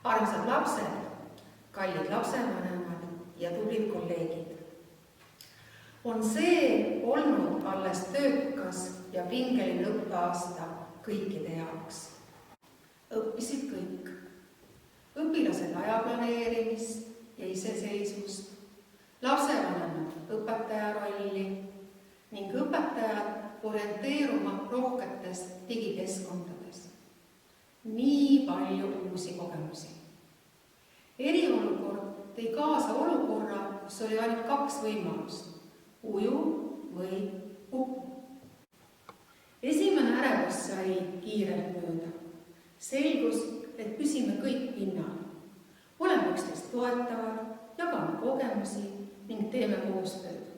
Armsad lapsed, kallid lapsevanemad ja tublid kolleegid. On see olnud alles töökas ja pingeline õppeaasta kõikide jaoks. Õppisid kõik. Õpilased aja planeerimist ja iseseisvust, lapsevanemad õpetaja rolli ning õpetajad orienteeruma rohketes digikeskkondades. Nii palju uusi kogemusi. Eriolukord tõi kaasa olukorra, kus oli ainult 2 võimalust, uju või upu. Esimene ärevus sai kiirelt mööda. Selgus, et püsime kõik pinnal. Oleme üksteist toetavad, jagame kogemusi ning teeme koostööd.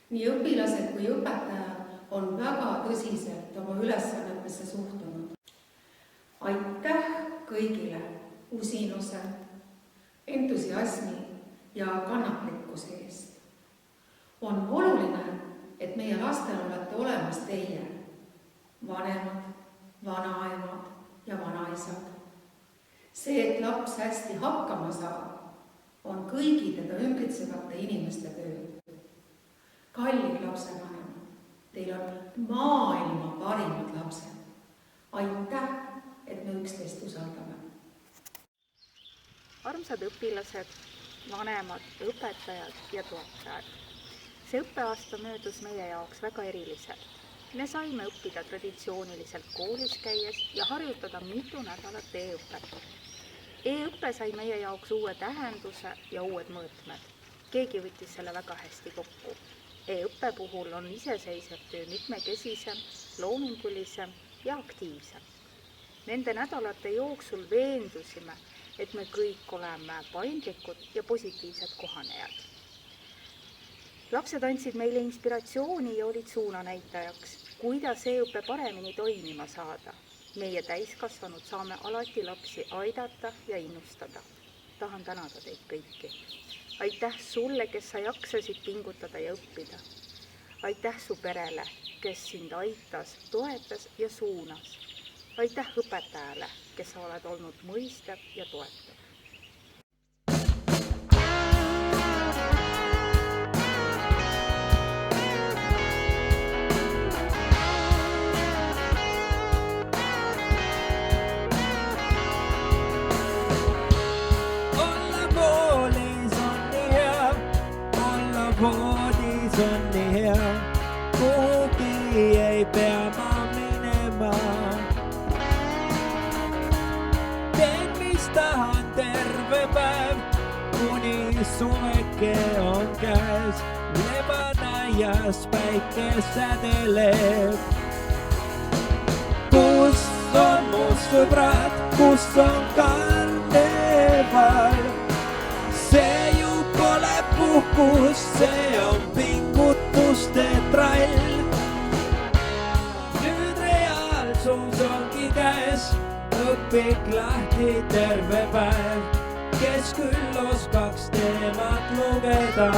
Nii õpilased kui õpetajad on väga tõsiselt oma ülesannetesse suhtunud. Aitäh kõigile usinuse, entusiasmi ja kannatlikkuse eest. On oluline, et meie lastel olete olemas teie, vanemad, vanaemad ja vanaisad. See, et laps hästi hakkama saab, on kõigi teda ümbritsevate inimeste töö. Kallid lapsevanemad, teil on maailma parimad lapsed. Aitäh, et me üksteist usaldame. Armsad õpilased, vanemad, õpetajad ja toetajad. See õppeaasta möödus meie jaoks väga eriliselt. Me saime õppida traditsiooniliselt koolis käies ja harjutada mitu nädalat e-õpet. E-õpe sai meie jaoks uue tähenduse ja uued mõõtmed. Keegi võttis selle väga hästi kokku. E-õppe puhul on iseseisev töö mitmekesisem, loomingulisem ja aktiivsem. Nende nädalate jooksul veendusime, et me kõik oleme paindlikud ja positiivsed kohanejad. Lapsed andsid meile inspiratsiooni ja olid suunanäitajaks, kuidas e-õppe paremini toimima saada. Meie täiskasvanud saame alati lapsi aidata ja innustada. Tahan tänada teid kõiki. Aitäh sulle, kes sa jaksasid pingutada ja õppida. Aitäh su perele, kes sind aitas, toetas ja suunas. Aitäh õpetajale, kes sa oled olnud mõistev ja toetav. Voodis on nii hea, kuhugi ei pea ma minema. Teen, mis tahan terve päev, kuni suveke on käes. Leban aias, päike sädeleb. Kus on mu sõbrad, kus on karneval? See ju pole puhkus, see on pingutuste trall. Nüüd reaalsus ongi käes, õpik lahti terve päev. Kes küll oskaks teemat lugeda?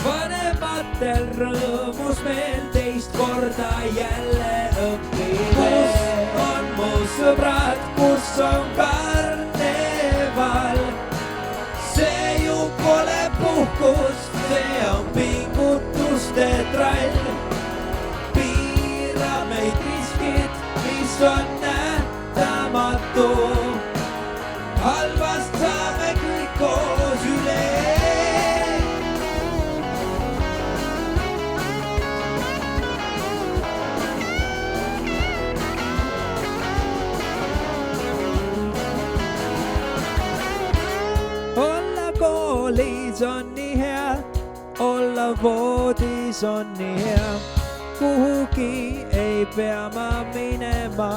Vanematel rõõmus meel teist korda jälle õppida. Kus on mu sõbrad, kus on karneval? See ju pole puhkus, see on pingutuste trall. Piira meid riskid, mis on nähtamatu. Halvast saame kõik koos üle. Koolis on nii hea, olla voodis on nii hea, kuhugi ei pea ma minema.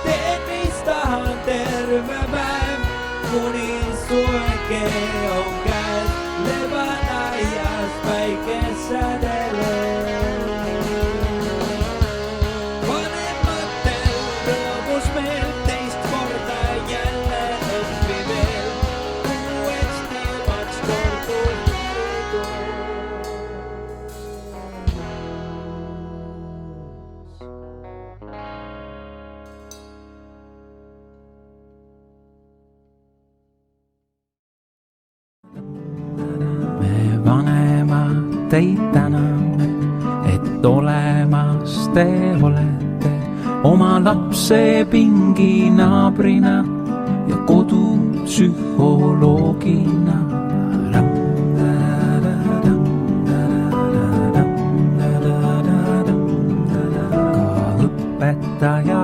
Teen, mis tahan terve päev, kuni suveke on käes. Leban aias, päike sädeleb. Vanematel rõõmus meel teist korda jälle õppi veel. Uueks teemaks kordu. teid täname, et olemas te olete oma lapse pinginaabrina ja kodupsühholoogina. Ka õpetaja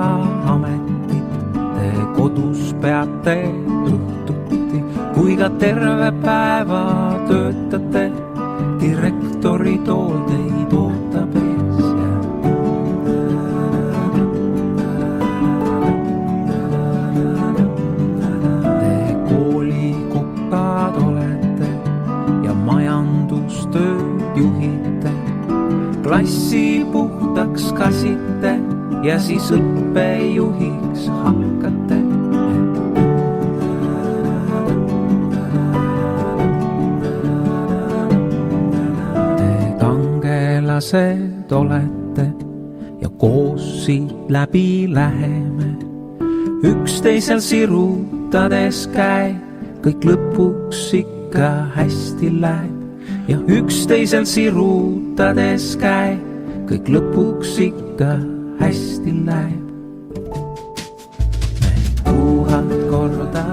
ametit te kodus peate õhtuti, kui ka terve päeva töötate, direktori tool teid ootab ees. Te koolikokad olete ja majandustööd juhite, klassi puhtaks kasite ja siis õppejuhiks hakkate. Kangelased olete ja koos siit läbi läheme, üksteisel sirutades käe, kõik lõpuks ikka hästi läheb. Ja üksteisel sirutades käe, kõik lõpuks ikka hästi läheb. Me 1000 korda